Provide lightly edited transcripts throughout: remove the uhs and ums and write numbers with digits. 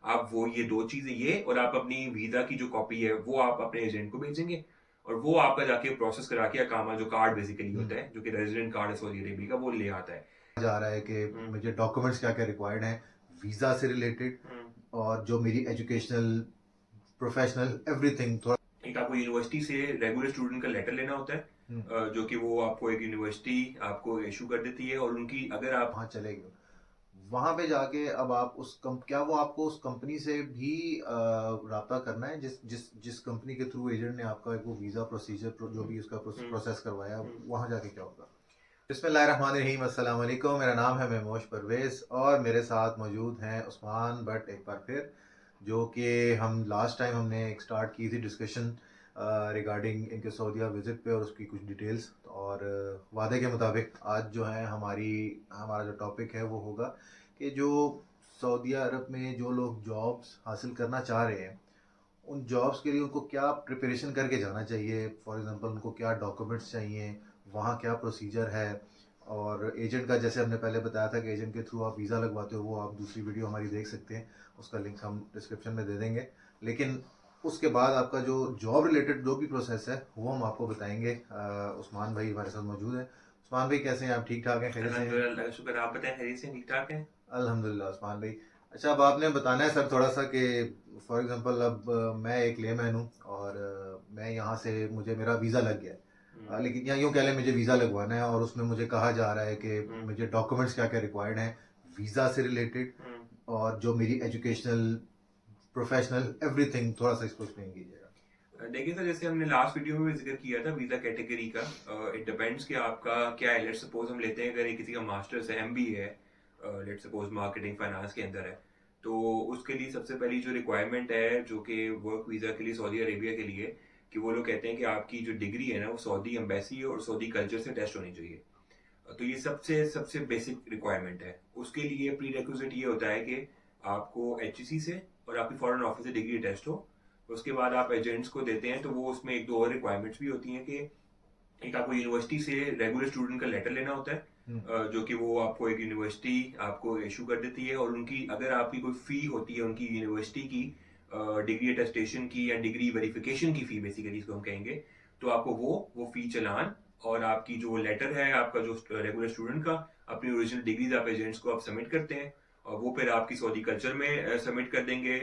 आप वो ये 2 चीज़ें ये और आप अपनी वीज़ा की जो कॉपी है वो आप अपने एजेंट को भेजेंगे और वो आपका जाके प्रोसेस करा के अकामा जो कार्ड बेसिकली होता है, जो कि रेज़िडेंट कार्ड है सऊदी अरेबिया का, वो ले आता है। जा रहा है कि हुँ, मुझे डॉक्यूमेंट्स क्या क्या रिक्वायर्ड हैं वीज़ा से रिलेटेड हुँ। और जो मेरी एजुकेशनल प्रोफेशनल एवरीथिंग थोड़ा। एक आपको यूनिवर्सिटी से रेगुलर स्टूडेंट का लेटर लेना होता है हम्म, जो कि वो आपको एक यूनिवर्सिटी आपको इशू कर देती है और उनकी अगर आप वहाँ चले गए वहाँ पे जाके अब आप क्या वो आपको उस कंपनी से भी राब्ता करना है जिस जिस जिस कंपनी के थ्रू एजेंट ने आपका एक वो वीज़ा प्रोसीजर जो भी उसका हुँ, प्रोसेस करवाया हुँ। वहाँ जाके क्या होगा। बिस्मिल्लाहिर्रहमानिर्रहीम, अस्सलाम वालेकुम। मेरा नाम है मेमोश परवेज़ और मेरे साथ मौजूद हैं उस्मान भट्ट एक बार फिर, जो कि हम लास्ट टाइम हमने एक स्टार्ट की थी डिस्कशन रिगार्डिंग इनके सऊदीया विज़िट पे और उसकी कुछ डिटेल्स। और वादे के मुताबिक आज जो है हमारा जो टॉपिक है वो होगा कि जो सऊदीया अरब में जो लोग जॉब्स हासिल करना चाह रहे हैं उन जॉब्स के लिए उनको क्या प्रिपरेशन करके जाना चाहिए। फॉर एग्जांपल उनको क्या डॉक्यूमेंट्स चाहिए, वहाँ क्या प्रोसीजर है। और एजेंट का जैसे हमने पहले बताया था कि एजेंट के थ्रू आप वीज़ा लगवाते हो, वो आप दूसरी वीडियो हमारी देख सकते हैं, उसका लिंक हम डिस्क्रिप्शन में दे देंगे। लेकिन उसके बाद आपका जो जॉब रिलेटेड जो भी प्रोसेस है वो हम आपको बताएंगे। उस्मान भाई हमारे साथ मौजूद हैं। उस्मान भाई कैसे हैं आप? ठीक ठाक हैं? खैरियत से हैं? अल्हम्दुलिल्लाह अल्लाह का शुक्र, आप बताएं खैरियत से ठीक ठाक हैं? अल्हम्दुलिल्लाह उस्मान भाई। अच्छा, अब आपने बताना है सर थोड़ा सा कि फॉर एग्जांपल अब मैं एक लेमैन हूँ और मैं यहाँ से मुझे मेरा वीज़ा लग गया है। हुँ, लेकिन या यूँ कह लें मुझे वीज़ा लगवाना है और उसमें मुझे कहा जा रहा है कि हुँ, मुझे डॉक्यूमेंट्स क्या क्या रिक्वायर्ड हैं वीज़ा से रिलेटेड हुँ। और जो मेरी एजुकेशनल प्रोफेशनल एवरीथिंग थोड़ा सा इसको एक्सप्लेन कीजिएगा। देखिए सर, जैसे हमने लास्ट वीडियो में भी ज़िक्र किया था वीज़ा कैटेगरी का, इट डिपेंड्स कि आपका क्या है। लेट्स सपोज़ हम लेते हैं अगर ये किसी का मास्टर्स है, एमबीए है, लेट्स सपोज़ मार्केटिंग फाइनेंस के अंदर है, तो उसके लिए सबसे पहली जो रिक्वायरमेंट है जो कि वर्क वीज़ा के लिए सऊदी अरेबिया के लिए, कि वो लोग कहते हैं कि आपकी जो डिग्री है ना वो सऊदी एम्बेसी और सऊदी कल्चर से टेस्ट होनी चाहिए। तो ये सबसे सबसे बेसिक रिक्वायरमेंट है। उसके लिए प्री रिक्विजिट ये होता है कि आपको एचईसी से और आपकी फॉरेन ऑफिस से डिग्री टेस्ट हो। उसके बाद आप एजेंट्स को देते हैं तो वो उसमें एक दो और रिक्वायरमेंट्स भी होती हैं कि एक आपको यूनिवर्सिटी से रेगुलर स्टूडेंट का लेटर लेना होता है हम्म, जो कि वो आपको एक यूनिवर्सिटी आपको इशू कर देती है और उनकी अगर आपकी कोई फी होती है उनकी यूनिवर्सिटी की डिग्री अटेस्टेशन की या डिग्री वेरिफिकेशन की फी बेसिकली इसको हम कहेंगे, तो आपको वो फी चालान और आपकी जो लेटर है आपका जो रेगुलर स्टूडेंट का, अपनी ओरिजिनल डिग्रीज आप एजेंट्स को आप सबमिट करते हैं और वो फिर आपकी सऊदी कल्चर में सबमिट कर देंगे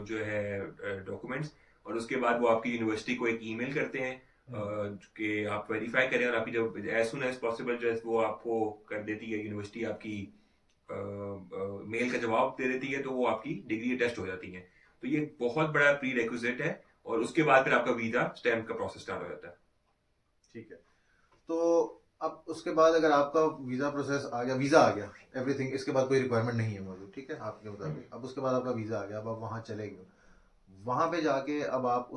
जो है डॉक्यूमेंट्स। और उसके बाद वो आपकी यूनिवर्सिटी को एक ईमेल करते हैं हम्म, कि आप वेरीफाई करें और आपकी जब एज सुन एज पॉसिबल जो है वो आपको कर देती है यूनिवर्सिटी, आपकी मेल का जवाब दे देती है, तो वो आपकी डिग्री टेस्ट हो जाती है। तो ये बहुत बड़ा प्री रेक्विजिट है और उसके बाद फिर आपका वीजा स्टैम्प का प्रोसेस स्टार्ट हो जाता है। ठीक है। तो अब उसके बाद अगर आपका वीज़ा आ गया एवरीथिंग, इसके बाद कोई रिक्वायरमेंट नहीं है मौजूद, ठीक है आपके मुताबिक। अब उसके बाद आपका वीज़ा आ गया, अब आप वहाँ चले गए। वहाँ पे जाके अब आप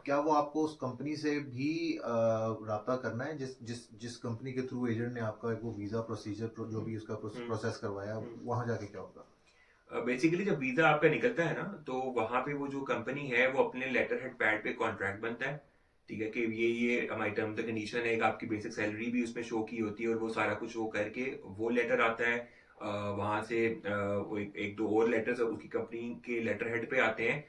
क्या वो आपको उस कंपनी से भी राब्ता करना है जिस जिस जिस कंपनी के थ्रू एजेंट ने आपका एक वो वीज़ा प्रोसीजर जो भी उसका हम्म, प्रोसेस करवाया हम्म। वहाँ जाके क्या होगा। बेसिकली जब वीजा आपका निकलता है ना तो वहां पे वो जो कंपनी है वो अपने लेटर हेड पैड पे कॉन्ट्रैक्ट बनता है। ठीक है कि ये हमारी टर्म्स एंड कंडीशन है, एक आपकी बेसिक सैलरी भी उसमें शो की होती है और वो सारा कुछ शो करके वो लेटर आता है। वहां से वो एक दो और लेटर्स उसकी कंपनी के लेटर हेड पे आते हैं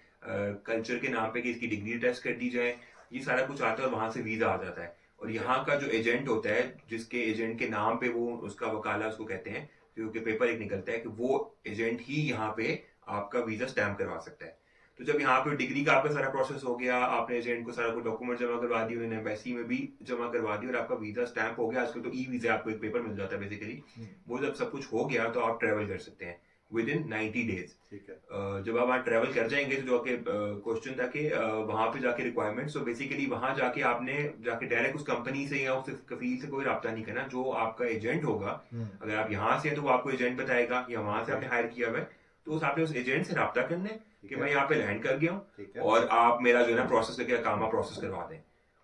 कल्चर के नाम पे कि इसकी डिग्री टेस्ट कर दी जाए। ये सारा कुछ आता है और वहां से वीजा आ जाता है। और ठीक है। यहाँ का जो एजेंट होता है जिसके एजेंट के नाम पे वो उसका वकाला उसको कहते हैं, क्योंकि पेपर एक निकलता है कि वो एजेंट ही यहाँ पे आपका वीजा स्टैम्प करवा सकता है। तो जब यहाँ पे डिग्री का आपका सारा प्रोसेस हो गया, आपने एजेंट को सारा कुछ डॉक्यूमेंट जमा करवा दिए, उन्होंने एम्बेसी में भी जमा करवा दिया और आपका वीजा स्टैम्प हो गया। आजकल तो ई वीजा आपको एक पेपर मिल जाता है बेसिकली। हम्म, वो जब सब कुछ हो गया तो आप ट्रेवल कर सकते हैं विद इन 90 डेज। ठीक है। जब आप वहाँ ट्रेवल कर जाएंगे तो जो आपके क्वेश्चन था कि वहां पे जाके रिक्वायरमेंट्स, तो बेसिकली वहां जाके आपने जाके डायरेक्ट उस कंपनी से या उस कफील से कोई रब्ता नहीं करना। जो आपका एजेंट होगा, हम्म, अगर आप यहाँ से हैं तो वो आपको एजेंट बताएगा, या वहां से ओके। आपने हायर किया हुआ है तो आपने उस एजेंट से रब्ता करना है कि ठीक मैं है। यहाँ पे लैंड कर गया हूँ ठीक है। और आप मेरा जो है ना प्रोसेस करके कामा प्रोसेस करवा दें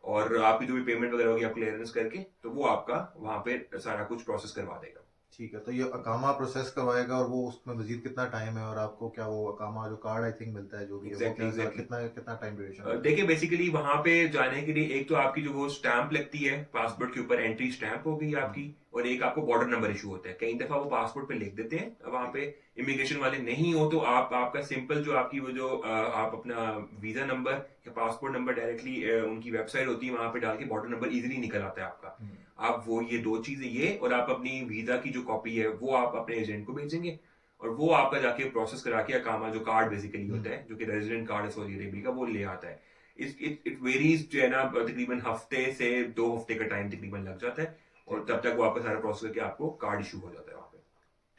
और आपकी जो भी पेमेंट वगैरह होगी आप क्लियरेंस करके तो वो आपका वहां पे सारा कुछ प्रोसेस करवा देगा। ठीक है, तो ये अकामा प्रोसेस करवाएगा और वो उसमें मजीद कितना टाइम है, और आपको क्या वो अकामा जो कार्ड आई थिंक मिलता है जो भी है वो एग्जैक्टली क्या एग्जैक्टली। कितना कितना टाइम ड्यूरेशन होता है? देखिए बेसिकली वहां पे जाने के लिए एक तो आपकी जो वो स्टैंप लगती है हम्म, पासपोर्ट के ऊपर, एंट्री स्टैंप हो गई हम्म, आपकी, और एक आपको बॉर्डर नंबर इशू होता है। कई दफा वो पासपोर्ट पे लिख देते हैं वहां ठीक पे, है। इमिग्रेशन वाले नहीं हो तो आप आपका सिंपल जो आपकी वो जो आप अपना वीजा नंबर या पासपोर्ट नंबर डायरेक्टली उनकी वेबसाइट होती है वहां पे डाल के बॉर्डर नंबर इजीली निकल आता है आपका। हम्म, आप वो ये दो चीजें, ये और आप अपनी वीजा की जो कॉपी है वो आप अपने एजेंट को भेजेंगे, और वो आपका जाके प्रोसेस करा के अकामा जो कार्ड बेसिकली होता हम्म, है जो कि रेजिडेंट कार्ड है सऊदी अरेबिया का, वो ले आता है। इट वेरीज जो है ना, तकरीबन हफ्ते से 2 हफ्ते का टाइम तकरीबन लग जाता है, और ठीक है। तब तक वो आपका सारा प्रोसेस करके आपको कार्ड इशू हो जाता है वहाँ पे।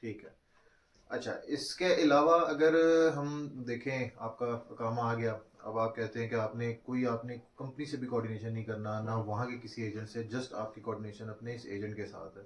ठीक है। अच्छा, इसके अलावा अगर हम देखें, आपका काम आ गया, अब आप कहते हैं कि आपने कंपनी से भी कोऑर्डिनेशन नहीं करना, ना वहाँ के किसी एजेंट से, जस्ट आपकी कोऑर्डिनेशन अपने इस एजेंट के साथ है।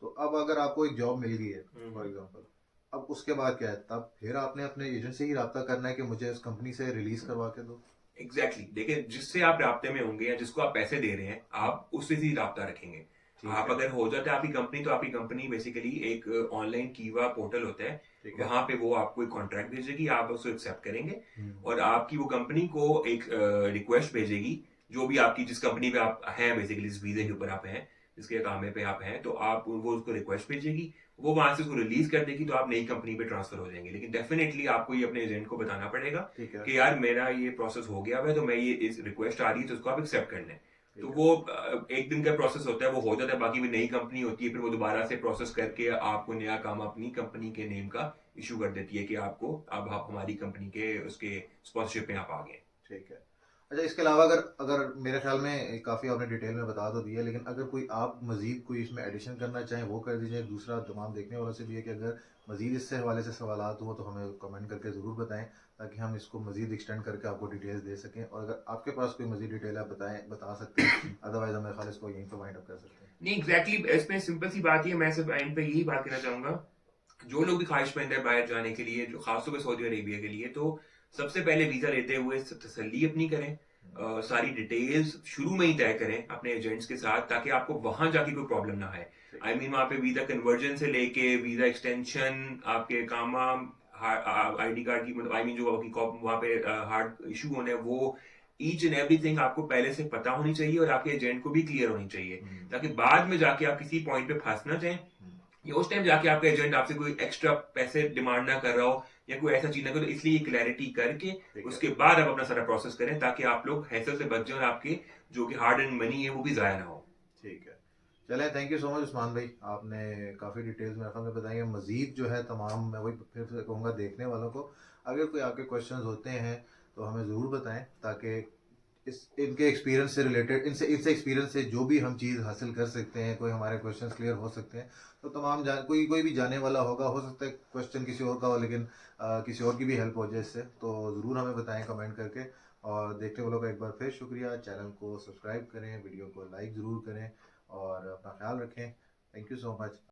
तो अब अगर आपको एक जॉब मिल गई है फॉर एग्जांपल, अब उसके बाद क्या है, तब फिर आपने अपने एजेंट से ही रब्ता करना है कि मुझे उस कंपनी से रिलीज करवा के दो? एग्जैक्टली देखिए, जिससे आप राब्ते में होंगे या जिसको आप पैसे दे रहे हैं हम्म, आप उससे ही राब्ता रखेंगे। ठीक आप है। अगर हो जाता है आपकी कंपनी, तो आपकी कंपनी बेसिकली एक ऑनलाइन कीवा पोर्टल होता है, ठीक है। वहां पे वो आपको एक कॉन्ट्रैक्ट भेजेगी, आप उसको एक्सेप्ट करेंगे, हम्म, और आपकी वो कंपनी को एक रिक्वेस्ट भेजेगी, जो भी आपकी जिस कंपनी पे आप हैं बेसिकली, जिस वीजे के हम्म, ऊपर आप हैं, जिसके कामे पे आप हैं, तो आप वो उसको रिक्वेस्ट भेजेगी, वो वहां से उसको रिलीज कर देगी, तो आप नई कंपनी पे ट्रांसफर हो जाएंगे। लेकिन डेफिनेटली आपको ये अपने एजेंट को बताना पड़ेगा ठीक है। कि यार मेरा ये प्रोसेस हो गया है, तो मैं ये इस रिक्वेस्ट आ रही है तो उसको आप एक्सेप्ट कर लें। तो ठीक है। वो एक दिन का प्रोसेस होता है, वो हो जाता है, बाकी में नई कंपनी होती है, फिर वो दोबारा से प्रोसेस करके आपको नया काम अपनी कंपनी के नेम का इशू कर देती है कि आपको अब आप हमारी कंपनी के उसके स्पॉन्सरशिप में आप आ गए। ठीक है। अच्छा, इसके अलावा अगर अगर मेरे ख्याल में काफ़ी आपने डिटेल में बता तो दिया, लेकिन अगर कोई आप मज़ीद कोई इसमें एडिशन करना चाहें वो कर दीजिए। दूसरा, तमाम देखने वालों से भी है कि अगर मज़ीद इससे हवाले से सवालात हो तो हमें कमेंट करके ज़रूर बताएं, ताकि हम इसको मज़ीद एक्सटेंड करके आपको डिटेल्स दे सकें, और अगर आपके पास कोई मज़ीद डिटेल आप बता सकते हैं, अदरवाइज़ हमें खाली इसको यहीं पर वाइंड अप कर सकते हैं। नहीं एग्जैक्टली exactly, इसमें सिंपल सी बात ही है, मैं सिर्फ एंड पे यही बात कहना चाहूंगा, जो लोग भी ख्वाहिशमंद है बाहर जाने के लिए, जो खासतौर पर सऊदी अरेबिया के लिए, तो सबसे पहले वीजा लेते हुए तसल्ली अपनी करें, सारी डिटेल्स शुरू में ही तय करें अपने एजेंट्स के साथ, ताकि आपको वहां जाके कोई प्रॉब्लम ना आए। ठीक आई है। मीन वहां पे वीजा कन्वर्जन से लेके वीजा एक्सटेंशन, आपके कामा आईडी कार्ड की मतलब आई मीन जो आपकी वहां पे हार्ड इशू होने हैं, वो ईच एंड एवरीथिंग आपको पहले से पता होनी चाहिए, और आपके एजेंट को भी क्लियर होनी चाहिए, हम्म, ताकि बाद में जाके आप किसी पॉइंट पे फंस ना जाए, हम्म, या उस टाइम जाके आपका एजेंट आपसे कोई एक्स्ट्रा पैसे डिमांड ना कर रहा हो, या कोई ऐसा चीज ना करो। इसलिए क्लैरिटी करके ठीक है। उसके बाद आप अपना सारा प्रोसेस करें, ताकि आप लोग हैसल से बच जाए, और आपके जो कि हार्ड एंड मनी है वो भी जाया ना हो। ठीक है। चलें, thank you so much Usman भाई, आपने काफ़ी डिटेल्स मेरे ख्याल में बताई हैं। मज़ीद जो है तमाम, मैं वही फिर से कहूँगा देखने वालों को, अगर कोई आपके क्वेश्चंस होते हैं तो हमें ज़रूर बताएं, ताकि इस इनके एक्सपीरियंस से रिलेटेड, इनसे इनसे एक्सपीरियंस से जो भी हम चीज़ हासिल कर सकते हैं, कोई हमारे क्वेश्चंस क्लियर हो सकते हैं, तो कोई कोई भी जाने वाला होगा, हो सकता है क्वेश्चन किसी और का हो, लेकिन किसी और की भी हेल्प हो जाए इससे, तो ज़रूर हमें बताएं कमेंट करके। और देखने वालों का एक बार फिर शुक्रिया, चैनल को सब्सक्राइब करें, वीडियो को लाइक ज़रूर करें, और अपना ख्याल रखें। Thank you so much.